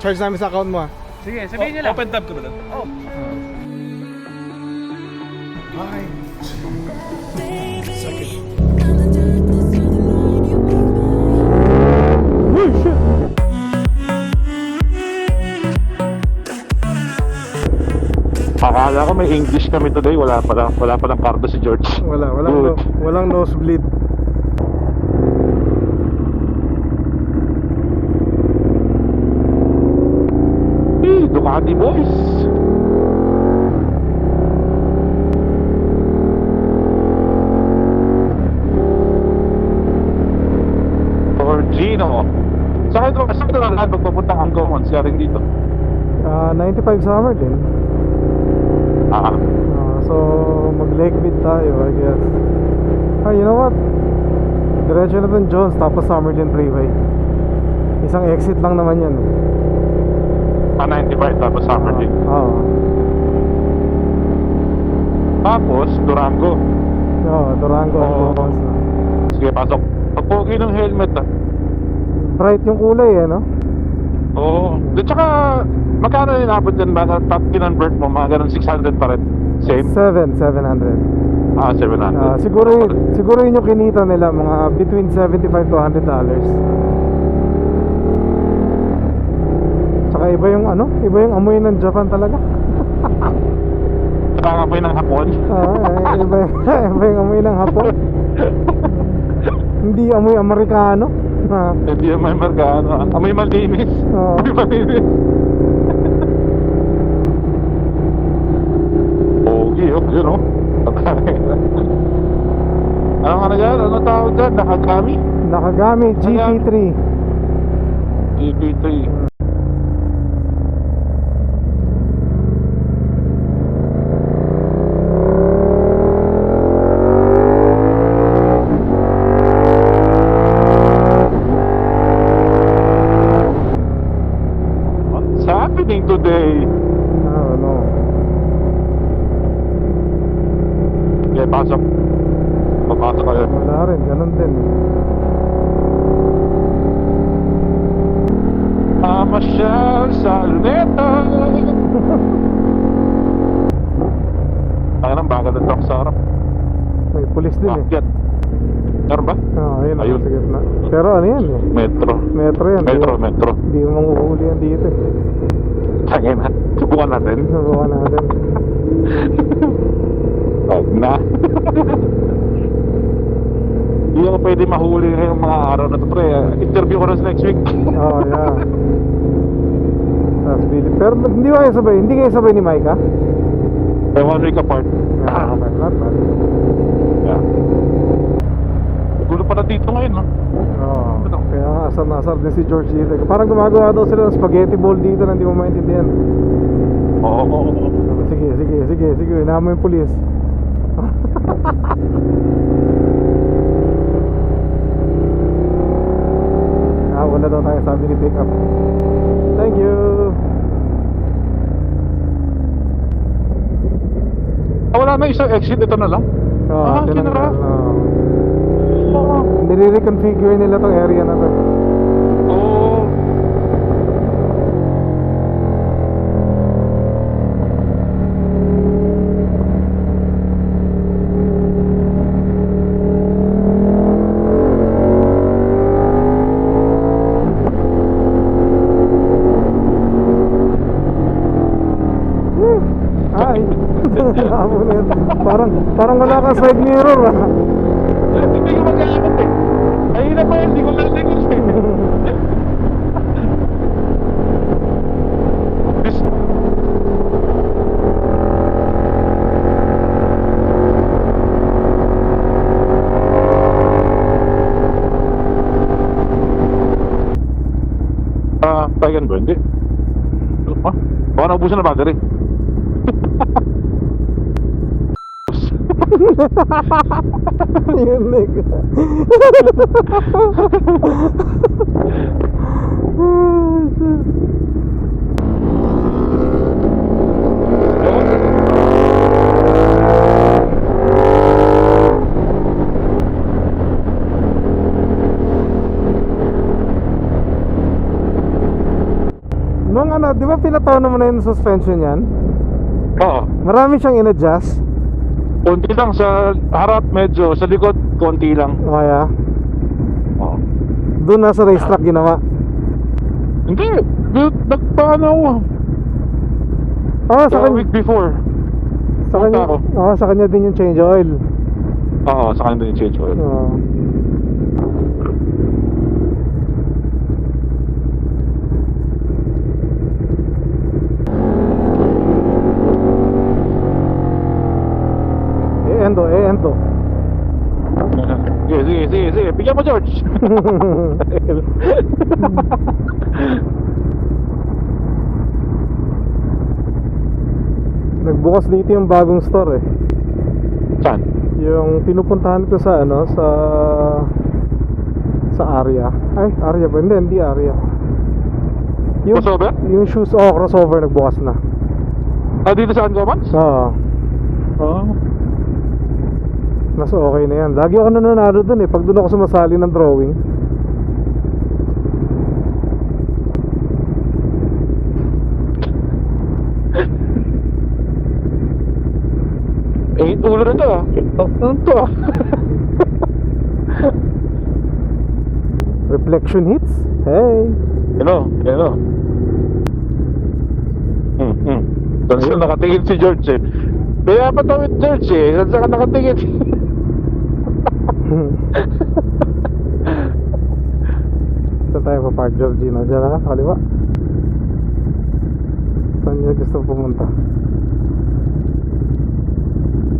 charge namin sa account mo ah. Sige, sabihin nyo lang. Open tab ka ba doon? Oh. Hi. Akala ko may English kami today, wala palang kardo si George. Walang nosebleed. Ducati boys. Forgino. Saan ka na magpapuntang Angkor siya rin dito? 95 summer din. So mag Lake Bid tayo, I guess. You know what? Diretso na dun Jones, tapos Summerlin Freeway. Isang exit lang naman yan. 95 tapos Summerlin. Tapos Durango. Durango. Sige, pasok. Pagpogi ng helmet Bright yung kulay no? Oo. At saka magkano yung inabot dyan ba? Top kinonvert mo, mga ganun 600 pa rin. Same? 700. 700. Siguro yun yung kinita nila, mga between 75 to $100. Tsaka iba yung amoy ng Japan talaga. Saka amoy ng Hapon. Iba yung amoy ng Hapon. Hindi amoy Amerikano. Hindi amoy Amerikano. Amoy malinis. Amoy malinis. Pogi, you know. Ano nga na dyan? Ano tawag dyan? Nakagami GP3. GP3. What's happening today? Okay, pasok. Papasok kayo. Wala rin, ganun din. Masyal sa luneta. Ay, nang bagal ng truck sa harap. May pulis din Akyat. Meron ba? Ayun. Ayun. Sa gitna. Pero ano yan Metro. Metro yan. Metro. Hindi mo manguhuli yan dito Tangin na. Subukan natin. Wag na. Hindi ako pwede mahuli ngayong mga araw na ito, pre. Interview ko na next week. Yeah. Pero hindi kayo sabay ni Micah? 1 week apart. Okay, not bad. Yeah. Gulo pa na dito ngayon, no? Kaya nga, asar din si George dito. Parang gumagawa daw sila ng spaghetti bowl dito na hindi mo maintindihan. Oo. Sige, inahan mo yung pulis. Wala daw tayo sabi ni pick up. Thank you. Wala na isang exit, ito na lang. Tinanggal. Nire-reconfigure nila tong area na to. Parang wala kang side mirror Hindi ko mag-aabot Ayun na pa yun, hindi ko naliligos Tagan ba? Hindi. Baka naubusan na battery. Yun Nung ano, di ba pinatono mo na yung suspension yan? Oo. Marami siyang in-adjust. Konti lang sa harap medyo, sa likod konti lang. Kaya, Oo. doon na sa racetrack ginawa. Hindi, nagpaano ako. Oo, sa Sa kanya, week before. sa kanya, ako. oo, sa kanya din yung change oil. Oo, sa kanya din yung change oil. Oo. Endo. Sige. Bigyan mo, George. Nagbukas dito yung bagong store eh. Saan? Yung pinupuntahan ko sa ano, sa area. Ay, area ba? Hindi area. Crossover? Yung shoes, crossover nagbukas na. Ah, dito sa Ancoman? Oo. Oo. Mas okay na yan. Lagi ako nananalo dun eh. Pag dun ako sumasali ng drawing. Ulo na to ah. Ano to ah? Reflection hits? Hey! Ano? Saan siya nakatingin si George eh? Kaya patawid George eh. Saan siya ka nakatingin? Saan tayo pa Park Georgina? Diyan na, sa kaliwa. Saan niya gusto pumunta?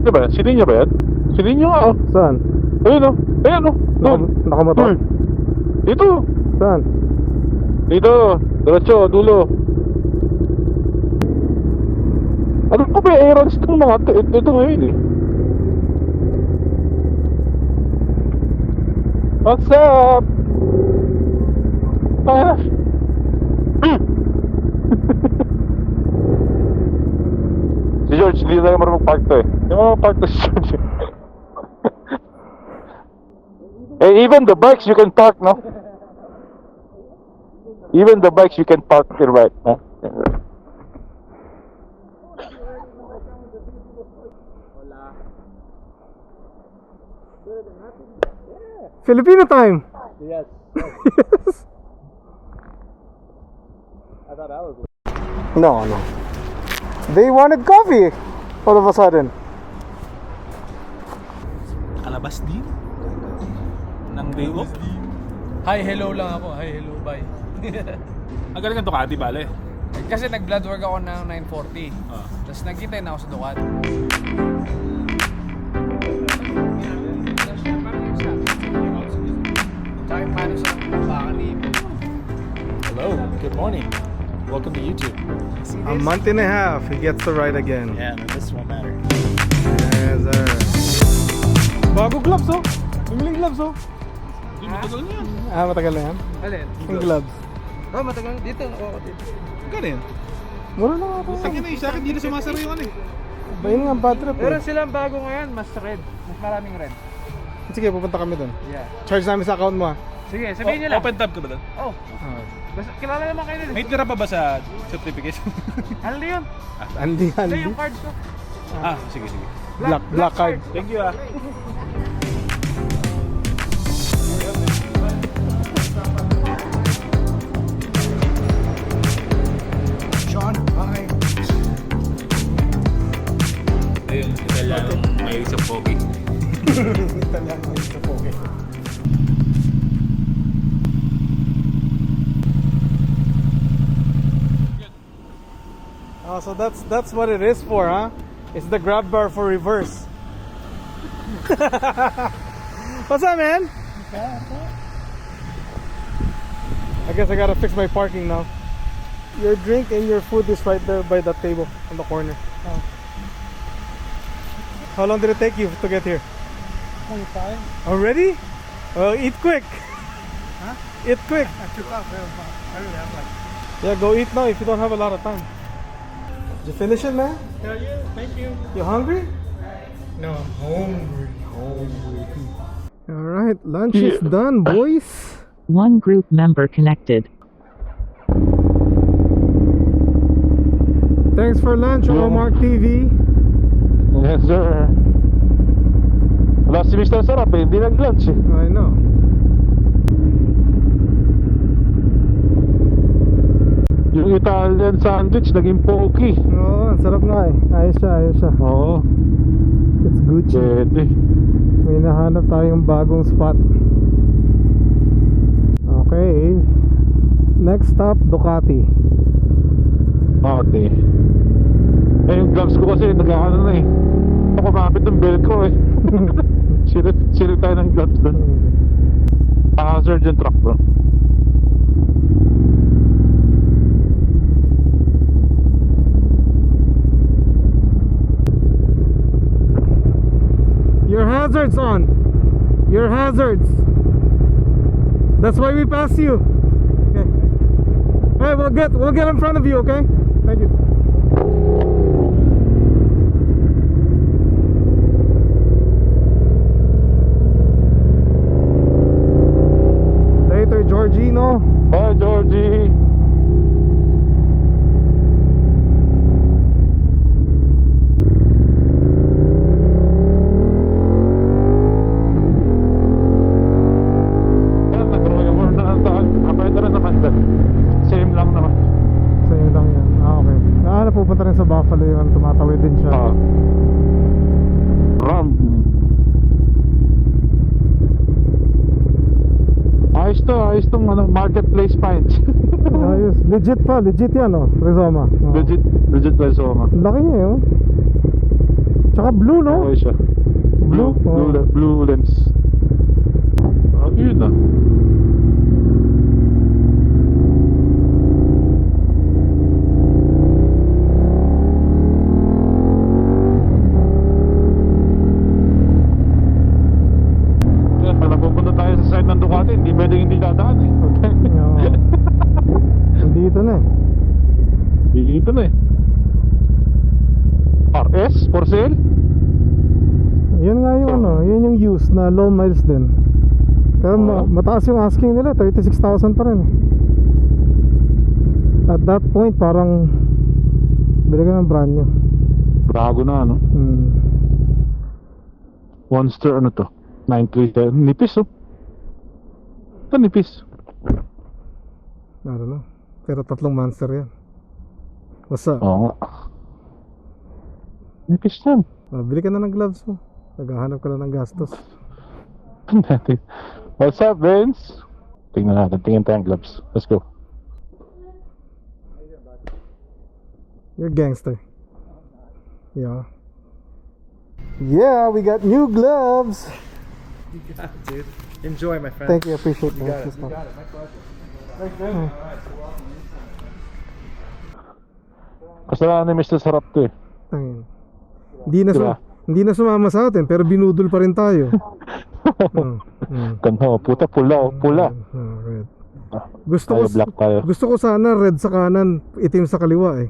Diba? Sininyo ba yan? Sininyo nga oh. Saan? Ayun oh. Ayun oh. Doon. Nakamotor? Dito. Saan? Dito. Diretso. Dulo. Ano ko ba errands itong mga ito ngayon eh? What's up? Ah. Si George, hindi tayo marunong mag-park to eh. Hindi mo mag-park to si George. And even the bikes you can park, no? Even the bikes you can park to the right, no? Filipino time! Yes. I thought that was. No. They wanted coffee all of a sudden. Kalabas din? Nang Daewoo? Hi, hello lang ako. Hi, hello, bye. Ang galing ang Ducati, bale. Kasi nag-blood work ako ng 9:40. Tapos nagkintay na ako sa Ducati. Tsaka yung paano sa baka ni Hello, good morning. Welcome to YouTube. A month and a half, he gets to ride again. Yeah, no, this won't matter. Yes, sir. Bago gloves, oh. Bumili gloves, oh. Hindi, matagal na yan. Matagal na yan. Alin? Yung gloves. Oh, matagal. Dito. Oo, dito. Ganun. Mura lang ako. Sa akin na sa akin hindi na sumasara yung ano eh. Bayin nga ang bad trip, eh. Meron silang bago ngayon, mas red. Mas maraming red. Sige, pupunta kami doon. Yeah. Charge namin sa account mo, ah. Sige, sabihin niyo lang. Open tab ka ba doon? Oh, basta kilala naman kayo nila. May tira pa ba sa certification? Ano yun? Andi. Ito yung cards ko. Sige. Black card. Thank you ah. Sean, hi. Ayun, Italiano. May isang pogi. Italiano ito po, okay. Oh, so that's what it is for, huh? It's the grab bar for reverse. What's up, man? I guess I gotta fix my parking now. Your drink and your food is right there by that table on the corner. Oh. How long did it take you to get here? 25. Already? Well, eat quick. Huh? Eat quick. I took off. I really have like. Yeah, go eat now if you don't have a lot of time. Did you finish it, man? Yeah, thank you. You hungry? No, I'm hungry. Alright, lunch is done, boys. One group member connected. thanks for lunch, Omar TV. Yes, sir. Wala si Mr. Sarap eh, hindi nag-lunch eh. I know. Yung Italian sandwich, naging poky. Oo, ang sarap nga eh. Ayos siya. Oo, It's Gucci. pwede. May nahanap tayong bagong spot. Okay. Next stop, Ducati. Okay. Eh, yung gloves ko kasi nag-ano na eh. Ako kumapit ng velcro eh. Silip tayo ng gloves doon. Hazard yung truck bro. Your hazards on. Your hazards. That's why we pass you. Okay. Hey, we'll get in front of you, okay? Thank you. Later, Georgino. Bye, Georgie. Same lang naman. Sa'yo lang yan. Okay. Pupunta rin sa Buffalo yun. Tumatawid din siya. Ram. Ayos tong ano, marketplace finds. Ayos. Legit yan oh. Rizoma. Oh. Legit ba so nga? Laki niya yun. Tsaka blue no? Okay siya. Blue? Oh. Blue lens. Yun ah. Hindi pwedeng hindi dadaan eh. Dito na eh. Dito na eh. RS for sale? Yun nga yung ano, yun yung used na low miles din. Pero mataas yung asking nila, 36,000 pa rin eh. At that point parang bili ka ng brand new. Bago na ano. Monster ano to? 937. Nipis oh. Ito nipis. I don't know. Pero 3 monster yan. What's up? Oo nga. Nipis yan. Bili ka na ng gloves mo. Naghahanap ka na ng gastos. What's up, Vince? Tingnan natin. Tingnan tayong gloves. Let's go. You're gangster. Yeah. Yeah, we got new gloves. You got it, dude. Enjoy, my friend. Thank you, appreciate it. You got it. My pleasure. Thanks, man. All right, you're welcome. Kasalanan ni Mr. Sarap to eh. Ayun. Hindi na Diba? sumama sa atin pero binudol pa rin tayo. Kanho, puta pula oh. Pula. Red. Tayo black tayo. Gusto ko sana red sa kanan, itim sa kaliwa eh.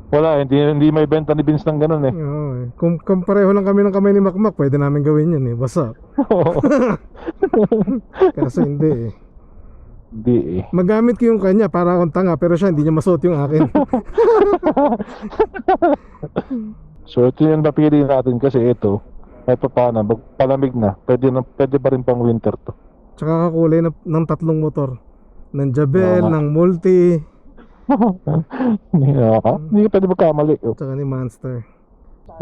Wala, hindi may benta ni Vince ng ganun eh. Oo eh. Kung pareho lang kami ng kamay ni Makmak, pwede namin gawin yan eh. Basta. Kaso hindi eh. Hindi eh. Magamit ko yung kanya para akong tanga, pero siya hindi niya masuot yung akin. So ito yung napili natin kasi ito paano, palamig na. Pwede pa rin pang winter to. Tsaka kakulay ng 3 motor. Ng Jabel, Oo nga. ng Multi, Hindi ka pwede magkamali. tsaka ni Monster.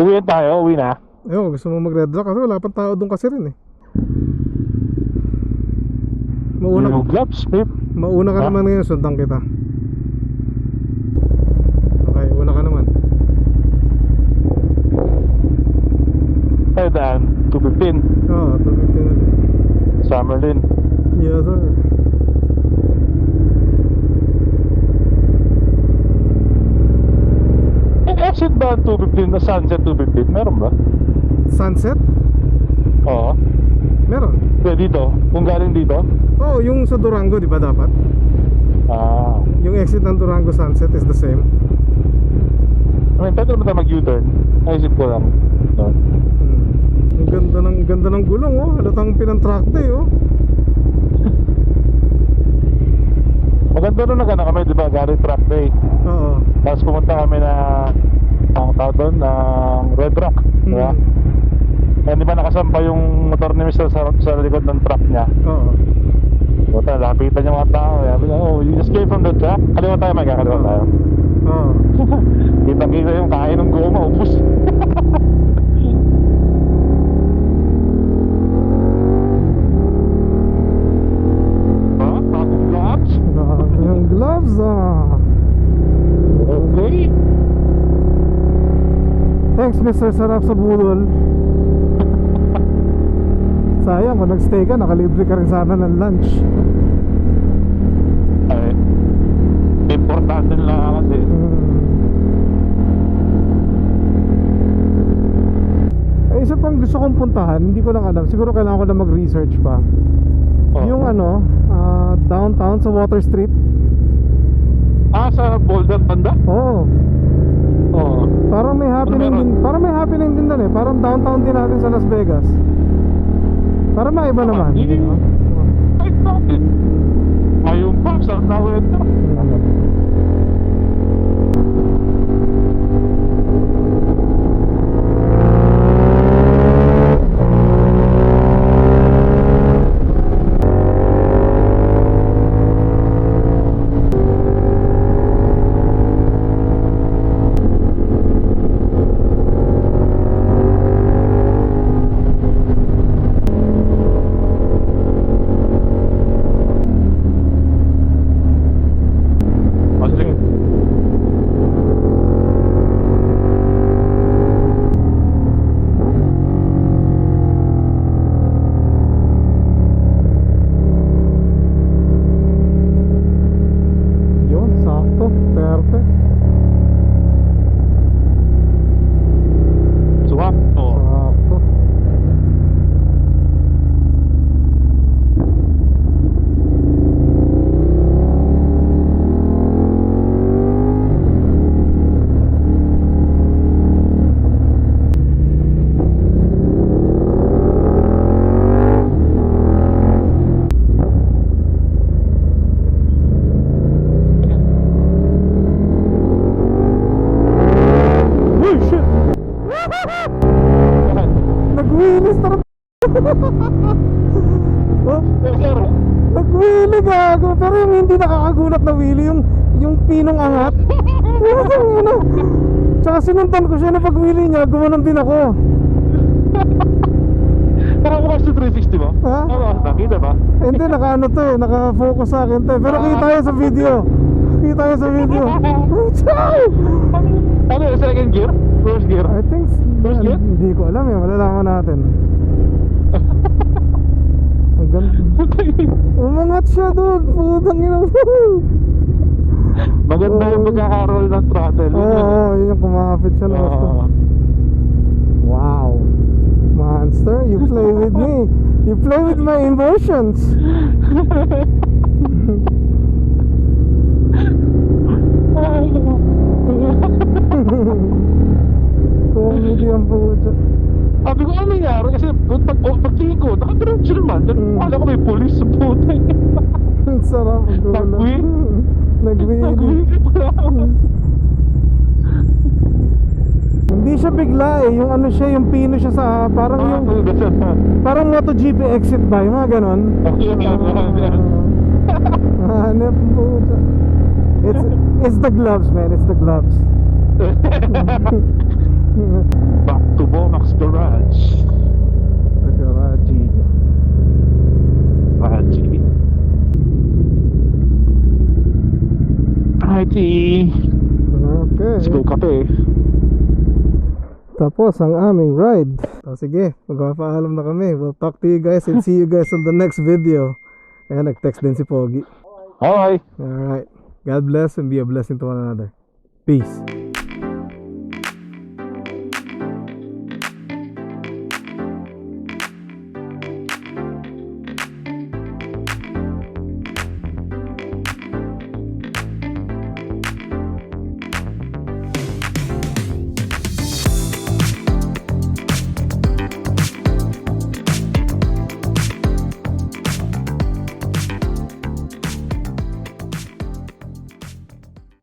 Uwi na. Ayun, gusto mo mag-red rock kasi wala pang tao doon kasi rin eh. Yung gloves, babe. Mauna ka naman ngayon, sundan kita. Okay, una ka naman. Tayo daan, 215. Oo, 250 ulit. Summerlin. Yes sir. Exit ba ang 215 na Sunset 215? Meron ba? Sunset? Oo. Meron. Dito? Kung galing dito? Oo, yung sa Durango, di ba dapat? Yung exit ng Durango Sunset is the same. I mean, pwede naman tayo mag-U-turn. Naisip ko lang. No? Ang ganda ng gulong oh. Halatang pinantrakte oh. Maganda rin na kami, di ba? Galing track day. Oo. Tapos pumunta kami na tawag doon, ng Red Rock, di ba? Eh, di ba nakasamba yung motor ni Mr. sa likod ng truck niya? Oo. Buta, lapitan yung mga tao. Sabi niya, oh, you just came from the truck? Kaliwa tayo, Mike, kaliwa tayo. Oo. Kita-kita yung kain ng goma, ubus. Ha? Bagong gloves? Grabe yung gloves ah. Okay. Thanks Mr. Sarap sa budol. Sayang kung nagstay ka, nakalibre ka rin sana ng lunch. Ay, importante lang kasi. Eh, isa pang gusto kong puntahan, hindi ko lang alam. Siguro kailangan ko na mag-research pa. Oh. Yung ano, downtown sa Water Street. Ah, sa Boulder banda? Oo. Oo. Parang may happening Meron. din. Parang may happening din doon eh. Parang downtown din natin sa Las Vegas. Para maiba naman. hindi. Diba? Ay, bakit? Ngayon pa, saan na wento? Oh, sige. Yun, sakto. Perfect. Swap. Oo. Sakto. Uy, shit! Nag-wheelies tara. Oh, Sir, nag-wheelie gago. Pero yung hindi nakakagulat na wheelie, yung pinong angat. Ano? Tsaka sinuntan ko siya na pag-wheelie niya, gumanon din ako. parang bukas sa 360 mo? Ha? Oo, nakita ba? Hindi, naka-ano to eh, naka-focus sa akin to eh. Pero kita yun sa video. Kita yun sa video. Ciao! Ano, second gear? First gear? I think, First gear? hindi ko alam eh, malalaman natin. Ang ganda. Umangat siya doon, putang ina. Maganda yung Oo. pagkakaroll ng throttle. Oo, yun yung kumapit siya na gusto. Oo. Wow. Monster, you play with me. You play with my emotions. Comedy ang puto. Sabi ko, ano nangyari? Kasi pagtingin ko, nakadiretso naman. Akala ko may police sa puto. Ang sarap ang gulo. Nag-wheel? Nag-wheelie. Nag-wheel pala ako. Hindi siya bigla eh, yung ano siya, yung pino siya sa parang yung parang MotoGP exit ba, yung mga ganon. Hanep puta. It's the gloves, man, it's the gloves. Back to Bomax Garage. The garage. Garage. Righty. Okay. Let's go kape. Tapos ang aming ride. So, sige, magpapaalam na kami. We'll talk to you guys and see you guys on the next video. Ayan, nag-text din si Pogi. Alright. Alright. God bless and be a blessing to one another. Peace.